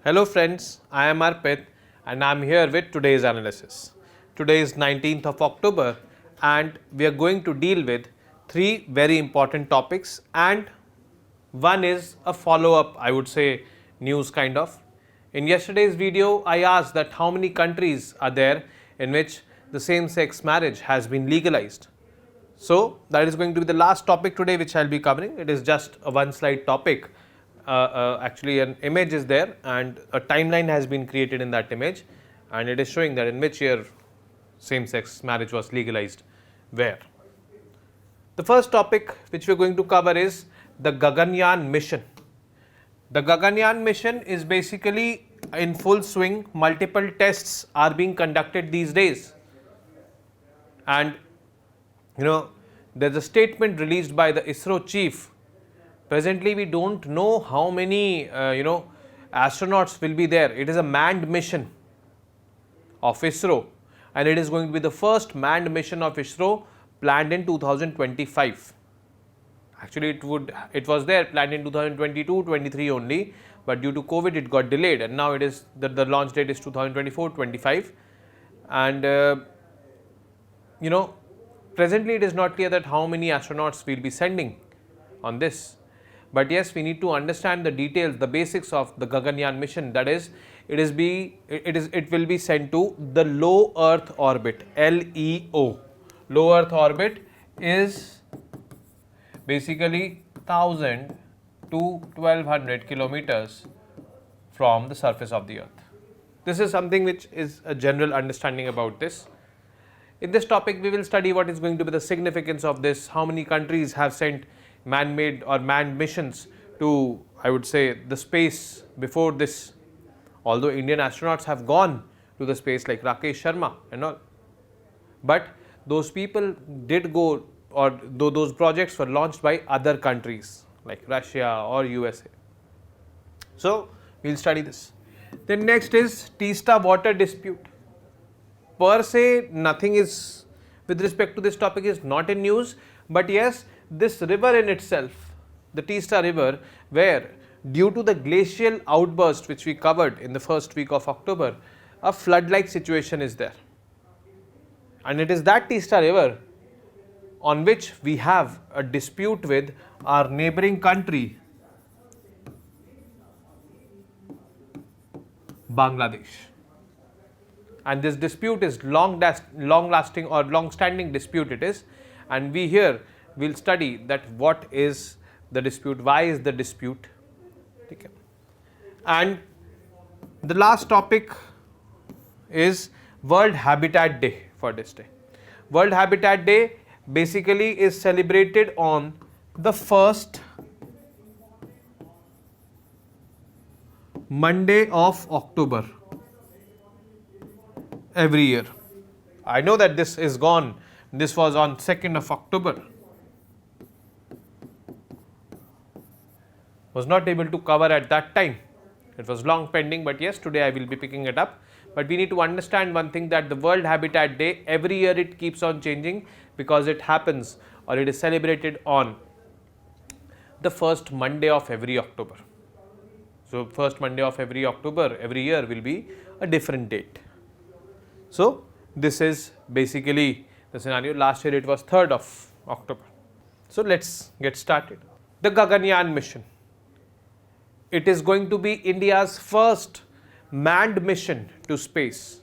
Hello friends, I am Arpit and I am here with today's analysis. Today is 19th of October and we are going to deal with three very important topics, and one is a follow-up, I would say, news kind of. In yesterday's video, I asked that how many countries are there in which the same-sex marriage has been legalized. So that is going to be the last topic today which I will be covering. It is just a one slide topic. Actually an image is there and a timeline has been created in that image, and it is showing that in which year same-sex marriage was legalized where. The first topic which we are going to cover is the Gaganyaan mission. The Gaganyaan mission is basically in full swing. Multiple tests are being conducted these days, and there's a statement released by the ISRO chief. Presently we don't know how many astronauts will be there. It is a manned mission of ISRO, and it is going to be the first manned mission of ISRO planned in 2025. Actually it was there planned in 2022-23 only, but due to COVID it got delayed, and now it is the launch date is 2024-25, and presently it is not clear that how many astronauts we will be sending on this. But yes, we need to understand the details, the basics of the Gaganyaan mission. That is, it will be sent to the low Earth orbit, LEO. Low Earth orbit is basically 1000 to 1200 kilometers from the surface of the Earth. This is something which is a general understanding about this. In this topic, we will study what is going to be the significance of this, how many countries have sent man-made or manned missions to, I would say, the space before this, although Indian astronauts have gone to the space like Rakesh Sharma and all, but those people did go, or those projects were launched by other countries like Russia or USA. So we will study this. Then next is Teesta water dispute. Per se, nothing is with respect to this topic is not in news, but yes, this river in itself, the Teesta river, where due to the glacial outburst which we covered in the first week of October, a flood-like situation is there, and it is that Teesta river on which we have a dispute with our neighboring country, Bangladesh. And this dispute is long-lasting or long-standing dispute it is, and we here will study that what is the dispute, why is the dispute. Okay. And the last topic is World Habitat Day for this day. World Habitat Day basically is celebrated on the first Monday of October every year. I know that this is gone. This was on 2nd of October. Was not able to cover at that time. It was long pending, but yes, today I will be picking it up. But we need to understand one thing, that the World Habitat Day, every year it keeps on changing because it happens or it is celebrated on the first Monday of every October. So first Monday of every October every year will be a different date. So this is basically the scenario. Last year it was 3rd of October. So let's get started. The Gaganyaan mission. It is going to be India's first manned mission to space.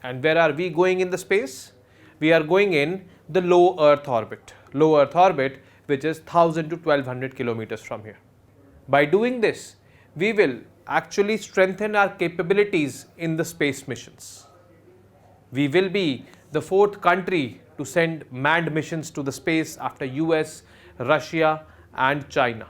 And where are we going in the space? We are going in the low Earth orbit. Low Earth orbit, which is 1000 to 1200 kilometers from here. By doing this, we will actually strengthen our capabilities in the space missions. We will be the 4th country to send manned missions to the space after US, Russia and China.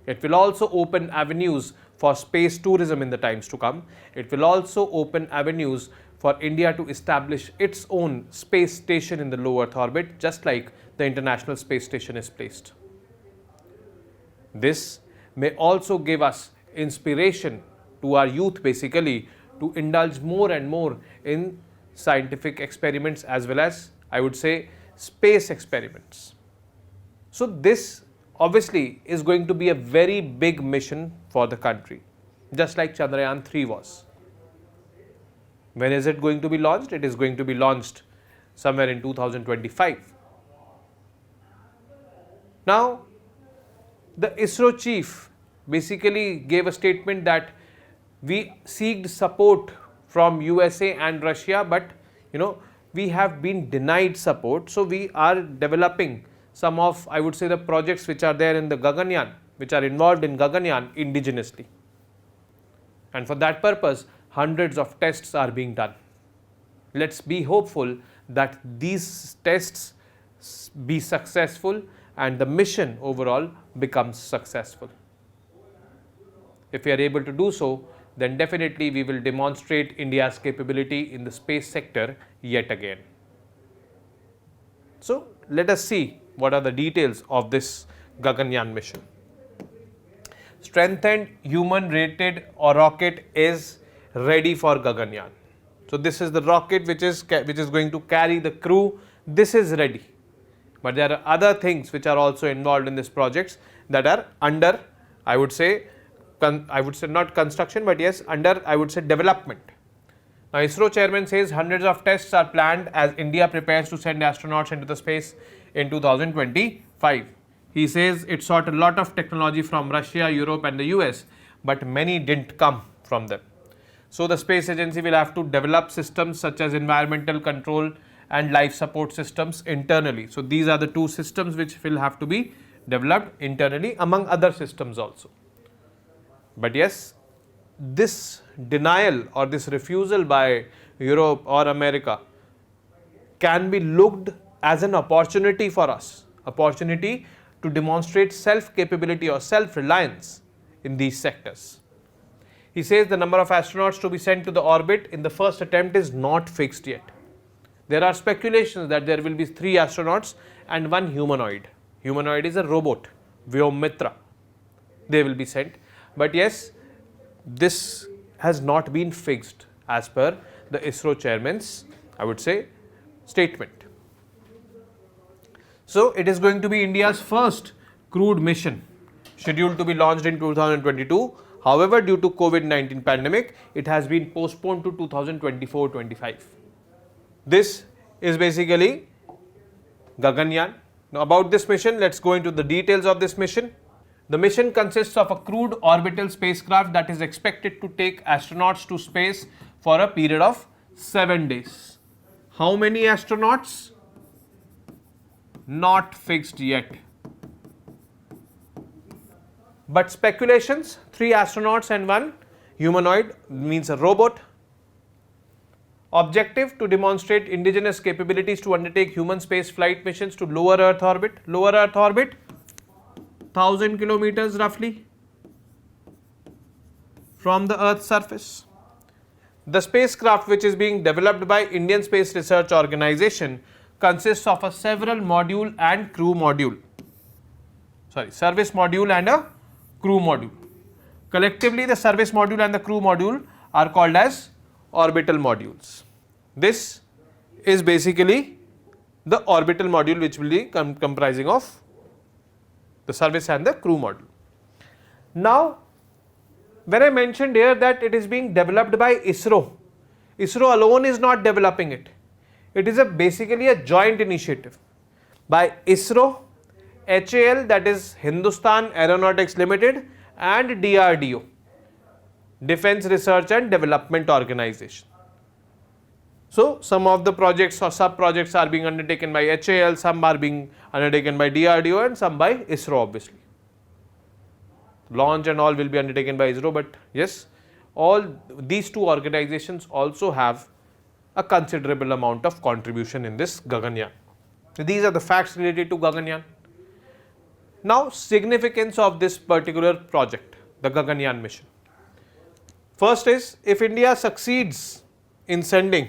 It will also open avenues for space tourism in the times to come. It will also open avenues for India to establish its own space station in the low Earth orbit, just like the International Space Station is placed. This may also give us inspiration to our youth basically to indulge more and more in scientific experiments as well as, I would say, space experiments. So this obviously is going to be a very big mission for the country. just like Chandrayaan 3 was. When is it going to be launched? It is going to be launched somewhere in 2025. Now, the ISRO chief basically gave a statement that we seeked support from USA and Russia, but we have been denied support. So we are developing some of, I would say, the projects which are there in the Gaganyaan, which are involved in Gaganyaan indigenously. And for that purpose, hundreds of tests are being done. Let's be hopeful that these tests be successful and the mission overall becomes successful. If we are able to do so, then definitely we will demonstrate India's capability in the space sector yet again. So let us see what are the details of this Gaganyaan mission. Strengthened human rated rocket is ready for Gaganyaan. So this is the rocket which is going to carry the crew. This is ready. But there are other things which are also involved in this projects that are under, I would say not construction, but yes, under, I would say, development. Now, ISRO chairman says hundreds of tests are planned as India prepares to send astronauts into the space in 2025. He says it sought a lot of technology from Russia, Europe and the US, but many didn't come from them. So the space agency will have to develop systems such as environmental control and life support systems internally. So these are the two systems which will have to be developed internally, among other systems also. But yes, this denial or this refusal by Europe or America can be looked as an opportunity for us, opportunity to demonstrate self-capability or self-reliance in these sectors. He says the number of astronauts to be sent to the orbit in the first attempt is not fixed yet. There are speculations that there will be 3 astronauts and 1 humanoid. Humanoid is a robot, Vyomitra. They will be sent. But yes, this has not been fixed as per the ISRO chairman's, I would say, statement. So it is going to be India's first crewed mission scheduled to be launched in 2022. However, due to COVID-19 pandemic, it has been postponed to 2024-25. This is basically Gaganyaan. Now about this mission, let's go into the details of this mission. The mission consists of a crewed orbital spacecraft that is expected to take astronauts to space for a period of 7 days. How many astronauts? Not fixed yet. But speculations, 3 astronauts and 1 humanoid, means a robot. Objective to demonstrate indigenous capabilities to undertake human space flight missions to lower Earth orbit. Lower Earth orbit, 1000 kilometers roughly from the Earth's surface. The spacecraft, which is being developed by Indian Space Research Organization, consists of a several module and crew module. Service module and a crew module. Collectively, the service module and the crew module are called as orbital modules. This is basically the orbital module which will be comprising of the service and the crew module. Now, when I mentioned here that it is being developed by ISRO, ISRO alone is not developing it. It is basically a joint initiative by ISRO, HAL, that is Hindustan Aeronautics Limited, and DRDO, Defense Research and Development Organization. So some of the projects or sub-projects are being undertaken by HAL, some are being undertaken by DRDO and some by ISRO obviously. Launch and all will be undertaken by ISRO, but yes, all these two organizations also have a considerable amount of contribution in this Gaganyaan. So these are the facts related to Gaganyaan. Now, significance of this particular project, the Gaganyaan mission. First is, if India succeeds in sending,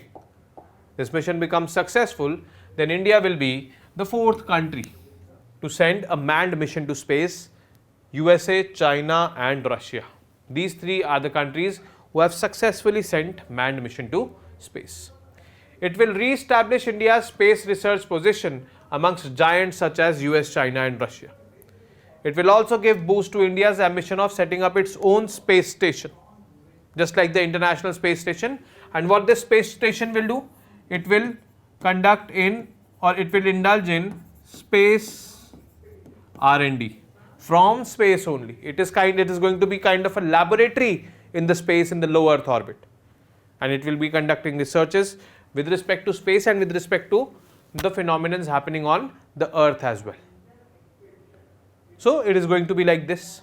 this mission becomes successful, then India will be the 4th country to send a manned mission to space. USA, China and Russia. These 3 are the countries who have successfully sent manned mission to space. It will re-establish India's space research position amongst giants such as US, China and Russia. It will also give boost to India's ambition of setting up its own space station. just like the International Space Station. And what this space station will do? It will conduct in, or it will indulge in space R&D from space only. It is going to be kind of a laboratory in the space, in the low Earth orbit, and it will be conducting researches with respect to space and with respect to the phenomena happening on the Earth as well. So it is going to be like this,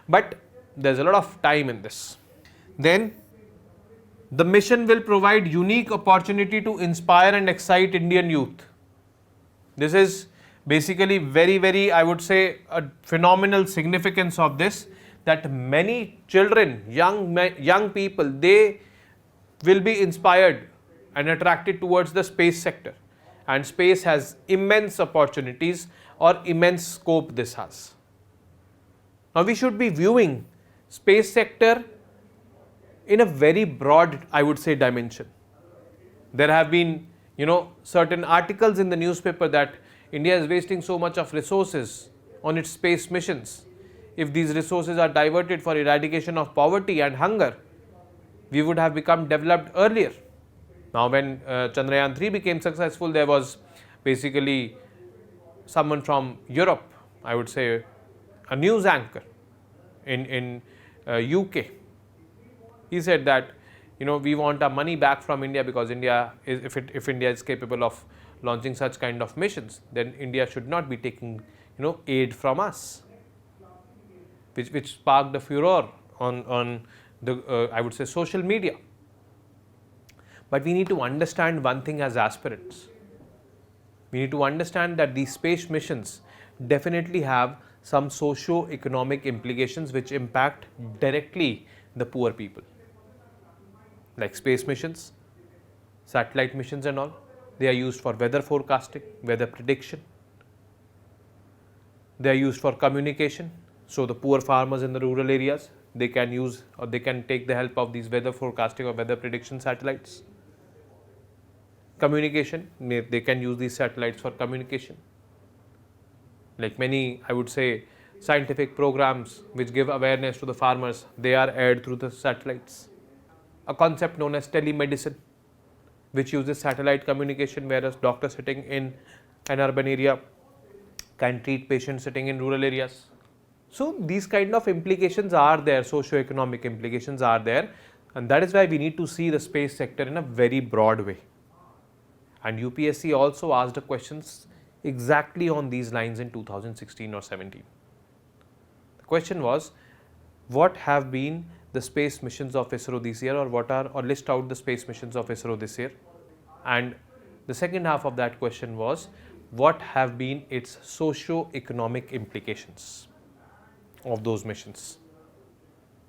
but there's a lot of time in this. Then the mission will provide unique opportunity to inspire and excite Indian youth. This is basically very, I would say, a phenomenal significance of this, that many children, young people, they will be inspired and attracted towards the space sector, and space has immense opportunities or immense scope this has. Now we should be viewing space sector in a very broad, I would say, dimension. There have been, certain articles in the newspaper that India is wasting so much of resources on its space missions. If these resources are diverted for eradication of poverty and hunger, we would have become developed earlier. Now when Chandrayaan 3 became successful, there was basically someone from Europe, I would say a news anchor in UK. He said that, we want our money back from India, because India is, if India is capable of launching such kind of missions, then India should not be taking, aid from us, which sparked a furor on the, I would say, social media. But we need to understand one thing as aspirants. We need to understand that these space missions definitely have some socio-economic implications which impact directly the poor people. Like space missions, satellite missions and all, they are used for weather forecasting, weather prediction. They are used for communication. So the poor farmers in the rural areas, they can use, or they can take the help of these weather forecasting or weather prediction satellites. Communication, they can use these satellites for communication. Like many, I would say, scientific programs which give awareness to the farmers, they are aired through the satellites. A concept known as telemedicine, which uses satellite communication, whereas doctor sitting in an urban area can treat patients sitting in rural areas. So these kind of implications are there, socio-economic implications are there, and that is why we need to see the space sector in a very broad way. And UPSC also asked the questions exactly on these lines in 2016 or 17. The question was, what have been the space missions of ISRO this year, or list out the space missions of ISRO this year. And the second half of that question was, what have been its socio-economic implications of those missions.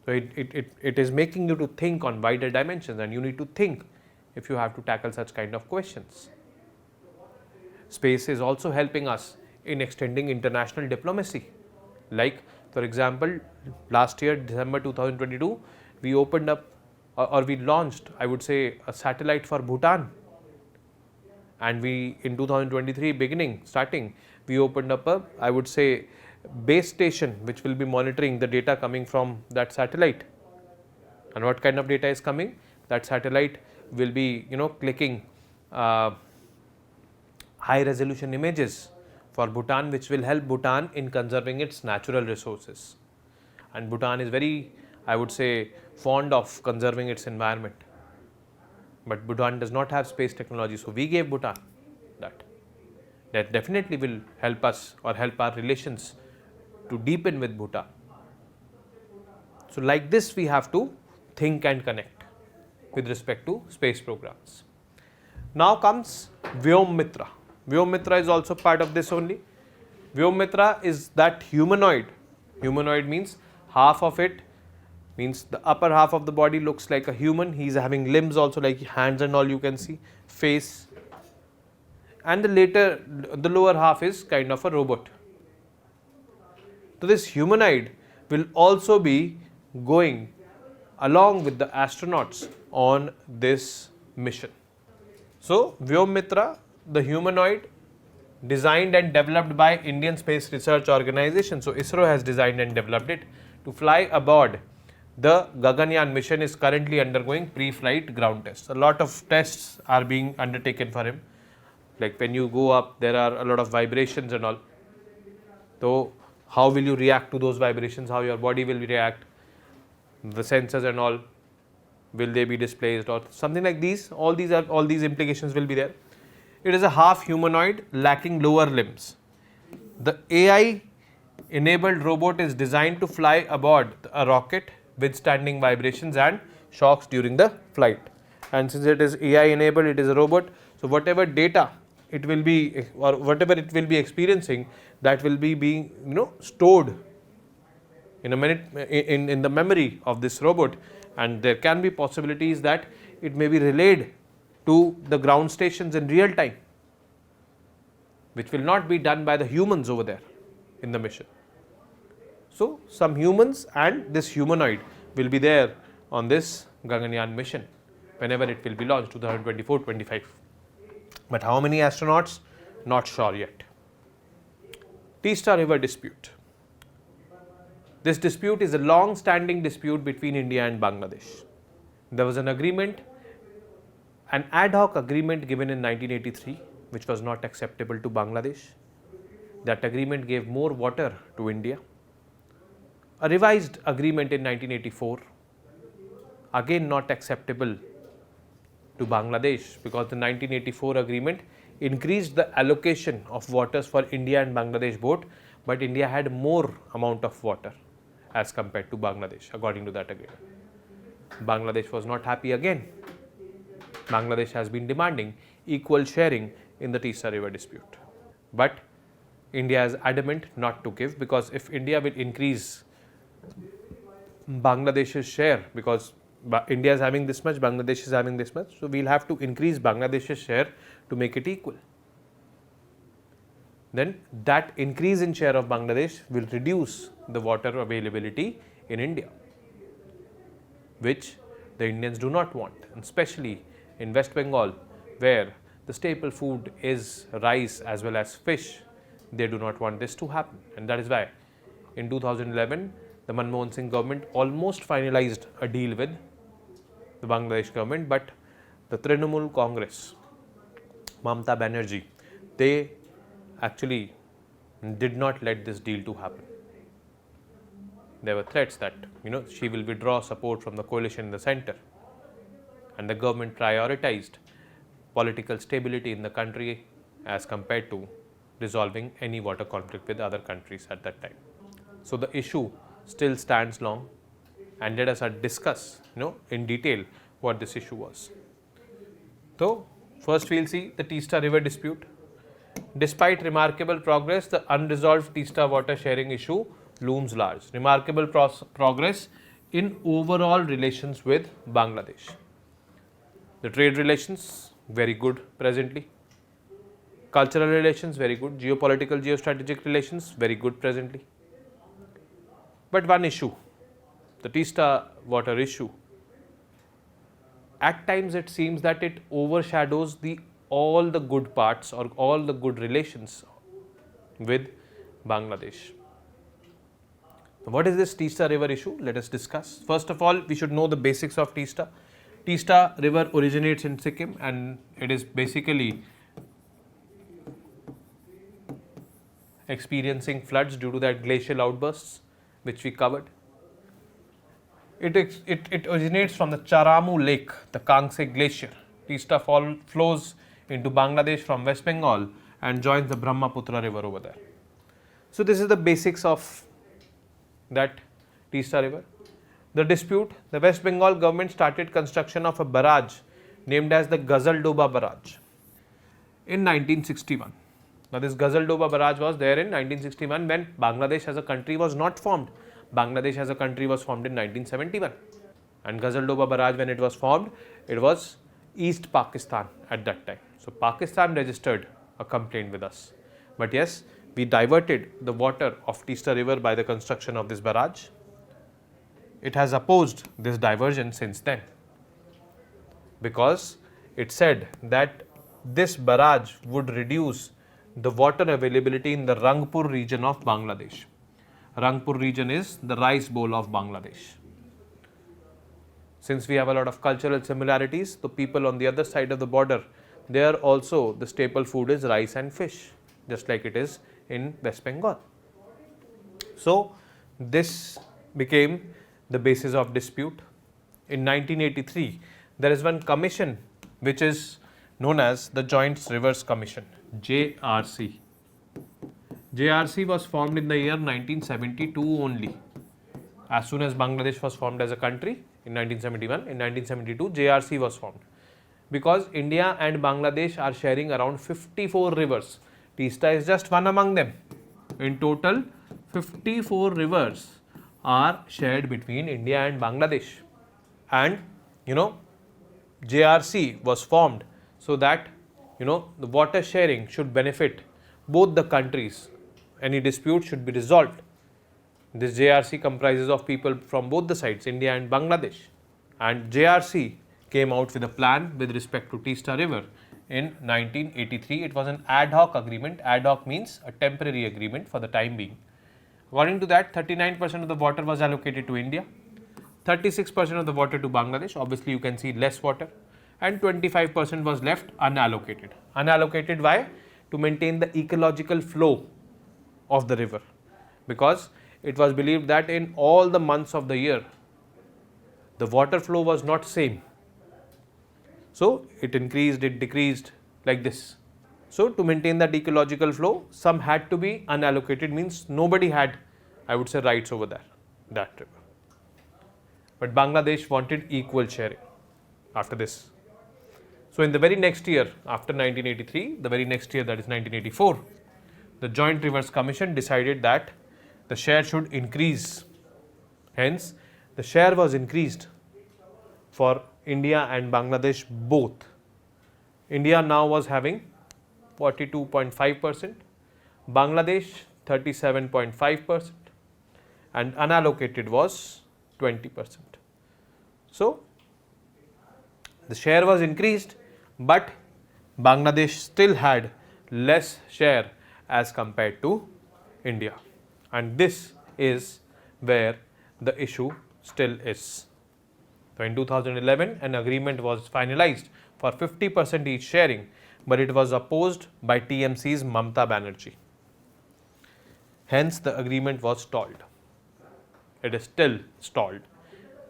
So it is making you to think on wider dimensions, and you need to think if you have to tackle such kind of questions. Space is also helping us in extending international diplomacy. Like, for example, last year, December 2022, we opened up or we launched, I would say, a satellite for Bhutan. And we, in 2023 starting, we opened up a, I would say, base station which will be monitoring the data coming from that satellite. And what kind of data is coming? That satellite will be, clicking high resolution images for Bhutan, which will help Bhutan in conserving its natural resources. And Bhutan is very, I would say, fond of conserving its environment. But Bhutan does not have space technology, so we gave Bhutan that. That definitely will help us or help our relations to deepen with Bhutan. So like this, we have to think and connect with respect to space programs. Now comes Vyom-Mitra. Vyom-Mitra is also part of this only. Vyom-Mitra is that humanoid. Humanoid means half of it, means the upper half of the body looks like a human. He is having limbs also, like hands and all you can see, face. And the lower half is kind of a robot. So this humanoid will also be going along with the astronauts on this mission. So Vyom-Mitra, the humanoid, designed and developed by Indian Space Research Organization. So ISRO has designed and developed it to fly aboard the Gaganyaan mission is currently undergoing pre-flight ground tests. A lot of tests are being undertaken for him. Like when you go up, there are a lot of vibrations and all. So how will you react to those vibrations? How your body will react? The sensors and all, will they be displaced or something like these? All these implications will be there. It is a half humanoid lacking lower limbs. The AI enabled robot is designed to fly aboard a rocket withstanding vibrations and shocks during the flight. And since it is AI enabled, it is a robot, so whatever data it will be or whatever it will be experiencing, that will be being stored in a minute in the memory of this robot, and there can be possibilities that it may be relayed to the ground stations in real time, which will not be done by the humans over there in the mission. So some humans and this humanoid will be there on this Gaganyaan mission whenever it will be launched, 2024-25. But how many astronauts? Not sure yet. Teesta River dispute. This dispute is a long-standing dispute between India and Bangladesh. There was an agreement, an ad hoc agreement given in 1983, which was not acceptable to Bangladesh. That agreement gave more water to India. A revised agreement in 1984, again not acceptable to Bangladesh, because the 1984 agreement increased the allocation of waters for India and Bangladesh both, but India had more amount of water as compared to Bangladesh according to that agreement. Bangladesh was not happy again. Bangladesh has been demanding equal sharing in the Teesta River dispute. But India is adamant not to give, because if India will increase Bangladesh's share, because India is having this much, Bangladesh is having this much, so we will have to increase Bangladesh's share to make it equal. Then that increase in share of Bangladesh will reduce the water availability in India, which the Indians do not want, and especially in West Bengal, where the staple food is rice as well as fish. They do not want this to happen, and that is why in 2011 the Manmohan Singh government almost finalized a deal with the Bangladesh government, but the Trinamool Congress, Mamata Banerjee, they actually did not let this deal to happen. There were threats that she will withdraw support from the coalition in the center, and the government prioritized political stability in the country as compared to resolving any water conflict with other countries at that time. So the issue still stands long, and let us discuss in detail what this issue was. So first we will see the Teesta River dispute. Despite remarkable progress, the unresolved Teesta water sharing issue looms large. Remarkable progress in overall relations with Bangladesh. The trade relations, very good presently. Cultural relations, very good. Geopolitical, geostrategic relations, very good presently. But one issue, the Teesta water issue, at times it seems that it overshadows all the good parts or all the good relations with Bangladesh. What is this Teesta River issue? Let us discuss. First of all, we should know the basics of Teesta. Teesta River originates in Sikkim, and it is basically experiencing floods due to that glacial outbursts which we covered. It originates from the Charamu Lake, the Kangse Glacier. Teesta flows into Bangladesh from West Bengal and joins the Brahmaputra River over there. So this is the basics of that Teesta River. The dispute, the West Bengal government started construction of a barrage named as the Ghazaldoba Barrage in 1961. Now this Ghazaldoba Barrage was there in 1961 when Bangladesh as a country was not formed. Bangladesh as a country was formed in 1971, and Ghazaldoba Barrage, when it was formed, it was East Pakistan at that time. So Pakistan registered a complaint with us, but yes, we diverted the water of Teesta River by the construction of this barrage. It has opposed this diversion since then, because it said that this barrage would reduce the water availability in the Rangpur region of Bangladesh. Rangpur region is the rice bowl of Bangladesh. Since we have a lot of cultural similarities, the people on the other side of the border, there also the staple food is rice and fish, just like it is in West Bengal. So this became the basis of dispute. In 1983, there is one commission which is known as the Joint Rivers Commission, JRC. JRC was formed in the year 1972 only. As soon as Bangladesh was formed as a country in 1971, in 1972 JRC was formed. Because India and Bangladesh are sharing around 54 rivers. Teesta is just one among them. In total, 54 rivers are shared between India and Bangladesh. And JRC was formed so that the water sharing should benefit both the countries. Any dispute should be resolved. This JRC comprises of people from both the sides, India and Bangladesh. And JRC came out with a plan with respect to Teesta River in 1983. It was an ad hoc agreement. Ad hoc means a temporary agreement for the time being. According to that, 39% of the water was allocated to India, 36% of the water to Bangladesh. Obviously, you can see less water, and 25% was left unallocated. Unallocated why? To maintain the ecological flow of the river, because it was believed that in all the months of the year, the water flow was not same. So it increased, it decreased like this. So to maintain that ecological flow, some had to be unallocated, means nobody had, I would say, rights over that river. But Bangladesh wanted equal sharing after this. So in the very next year, after 1983, the very next year, that is 1984, the Joint Rivers Commission decided that the share should increase. Hence, the share was increased for India and Bangladesh both. India now was having 42.5%, Bangladesh 37.5%, and unallocated was 20%. So the share was increased, but Bangladesh still had less share as compared to India, and this is where the issue still is. So in 2011, an agreement was finalized for 50% each sharing, but it was opposed by TMC's Mamata Banerjee. Hence, the agreement was stalled. It is still stalled.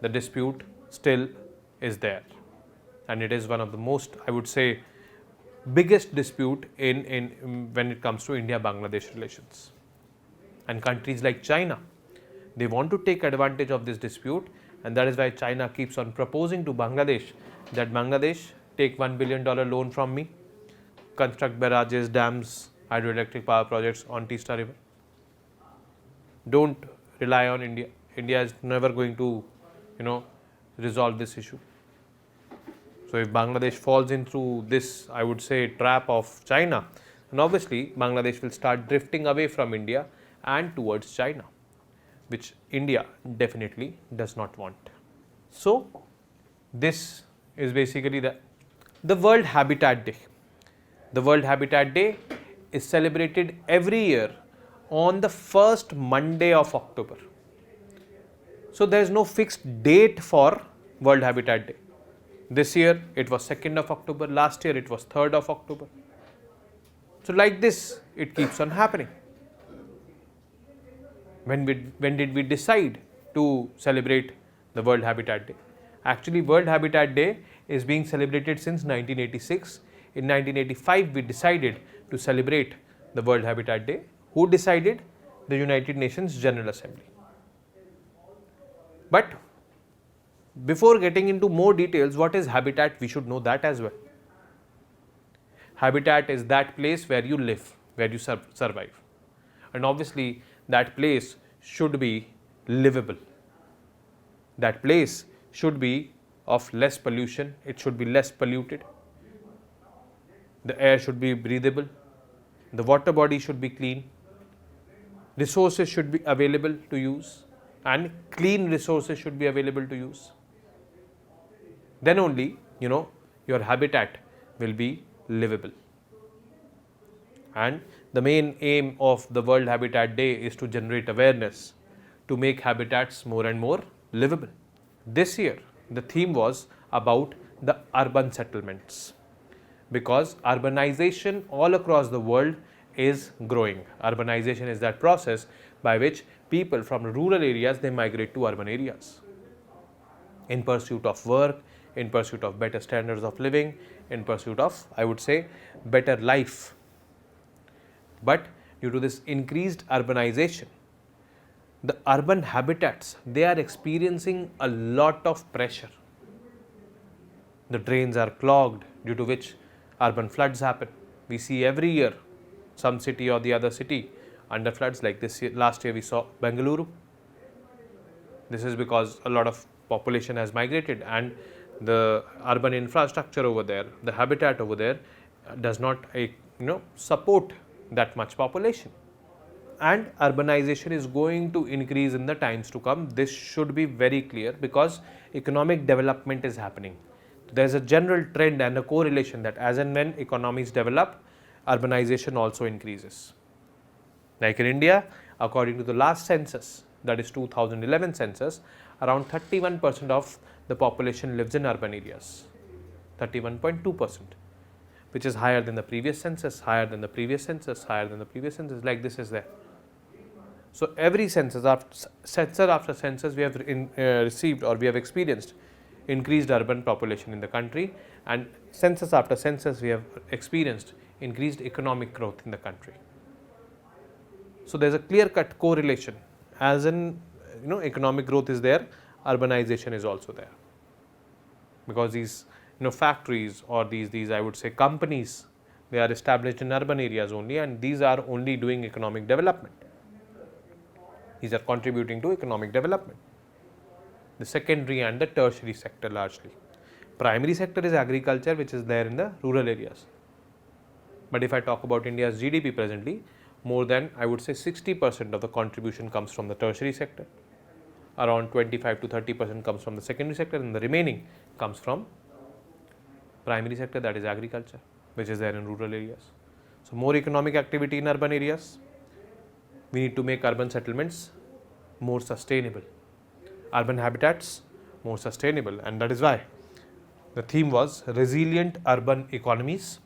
The dispute still is there, and it is one of the most, I would say, biggest dispute in when it comes to India-Bangladesh relations. And countries like China, they want to take advantage of this dispute, and that is why China keeps on proposing to Bangladesh that Bangladesh take $1 billion loan from me, construct barrages, dams, hydroelectric power projects on Teesta River. Don't rely on India. India is never going to, resolve this issue. So if Bangladesh falls into this, I would say, trap of China, then obviously Bangladesh will start drifting away from India and towards China, which India definitely does not want. So this is basically the World Habitat Day. The World Habitat Day is celebrated every year on the first Monday of October. So there is no fixed date for World Habitat Day. This year it was 2nd of October, last year it was 3rd of October. So like this, it keeps on happening. When did we decide to celebrate the World Habitat Day? Actually, World Habitat Day is being celebrated since 1986. In 1985, we decided to celebrate the World Habitat Day. Who decided? The United Nations General Assembly. But before getting into more details, what is habitat? We should know that as well. Habitat is that place where you live, where you survive. And obviously, that place should be livable. That place should be of less pollution, it should be less polluted. The air should be breathable, the water body should be clean, resources should be available to use, and clean resources should be available to use. Then only, your habitat will be livable. And the main aim of the World Habitat Day is to generate awareness, to make habitats more and more livable. This year, the theme was about the urban settlements, because urbanization all across the world is growing. Urbanization is that process by which people from rural areas, they migrate to urban areas in pursuit of work, in pursuit of better standards of living, in pursuit of, I would say, better life. But due to this increased urbanization, the urban habitats, they are experiencing a lot of pressure. The drains are clogged, due to which urban floods happen. We see every year some city or the other city under floods, like this year, last year we saw Bengaluru. This is because a lot of population has migrated, and the urban infrastructure over there, the habitat over there does not support that much population. And urbanization is going to increase in the times to come. This should be very clear, because economic development is happening. There is a general trend and a correlation that as and when economies develop, urbanization also increases. Like in India, according to the last census, that is 2011 census, around 31% of the population lives in urban areas, 31.2%, which is higher than the previous census, higher than the previous census, higher than the previous census, like this is there. So every census after census, we have received, or we have experienced increased urban population in the country, and census after census, we have experienced increased economic growth in the country. So there is a clear-cut correlation. As in, economic growth is there, urbanization is also there, because these factories or these I would say companies, they are established in urban areas only, and these are only doing economic development. These are contributing to economic development. The secondary and the tertiary sector largely. Primary sector is agriculture, which is there in the rural areas. But if I talk about India's GDP presently, more than, I would say, 60% of the contribution comes from the tertiary sector. Around 25 to 30% comes from the secondary sector, and the remaining comes from primary sector, that is agriculture, which is there in rural areas. So more economic activity in urban areas. We need to make urban settlements more sustainable, urban habitats more sustainable, and that is why the theme was resilient urban economies,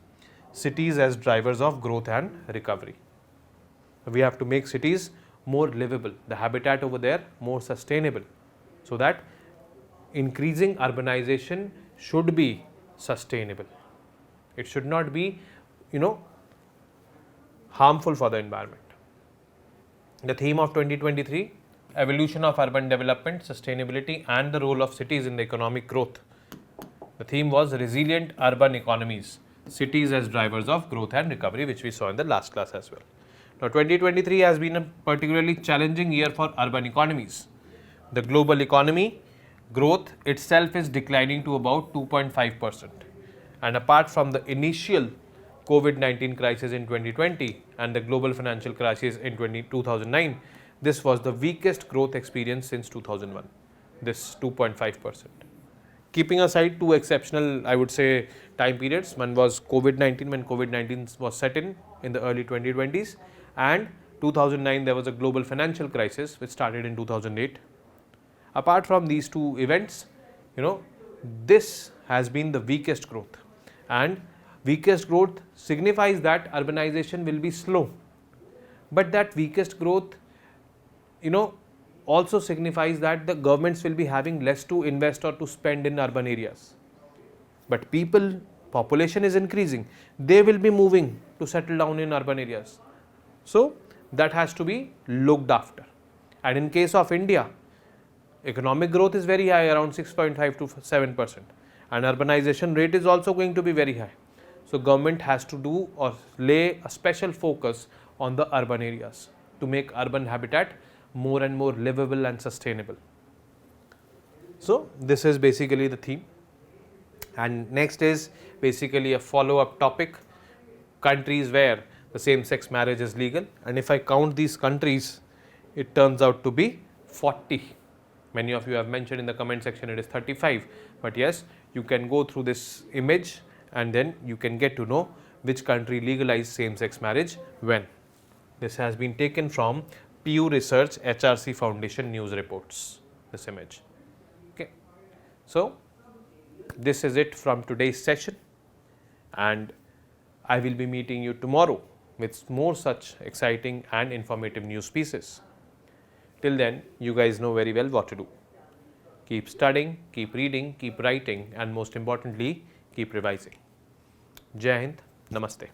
cities as drivers of growth and recovery. We have to make cities more livable, the habitat over there more sustainable, so that increasing urbanization should be sustainable. It should not be, harmful for the environment. The theme of 2023, evolution of urban development, sustainability, and the role of cities in the economic growth. The theme was resilient urban economies, cities as drivers of growth and recovery, which we saw in the last class as well. Now, 2023 has been a particularly challenging year for urban economies. The global economy growth itself is declining to about 2.5%. And apart from the initial COVID-19 crisis in 2020 and the global financial crisis in 2009, this was the weakest growth experience since 2001, this 2.5%. Keeping aside two exceptional, I would say, time periods, one was COVID-19, when COVID-19 was set in the early 2020s, and 2009 there was a global financial crisis which started in 2008. Apart from these two events, this has been the weakest growth, and weakest growth signifies that urbanization will be slow, but that weakest growth also signifies that the governments will be having less to invest or to spend in urban areas. But population is increasing, they will be moving to settle down in urban areas. So that has to be looked after. And in case of India, economic growth is very high, around 6.5 to 7%, and urbanization rate is also going to be very high. So government has to do or lay a special focus on the urban areas to make urban habitat more and more livable and sustainable. So this is basically the theme. And next is basically a follow-up topic, countries where the same-sex marriage is legal. And if I count these countries, it turns out to be 40. Many of you have mentioned in the comment section it is 35. But yes, you can go through this image and then you can get to know which country legalized same-sex marriage when. This has been taken from Pew Research HRC Foundation news reports, this image. Okay. So, this is it from today's session, and I will be meeting you tomorrow with more such exciting and informative news pieces. Till then, you guys know very well what to do. Keep studying, keep reading, keep writing, and most importantly, keep revising. Jai Hind, Namaste.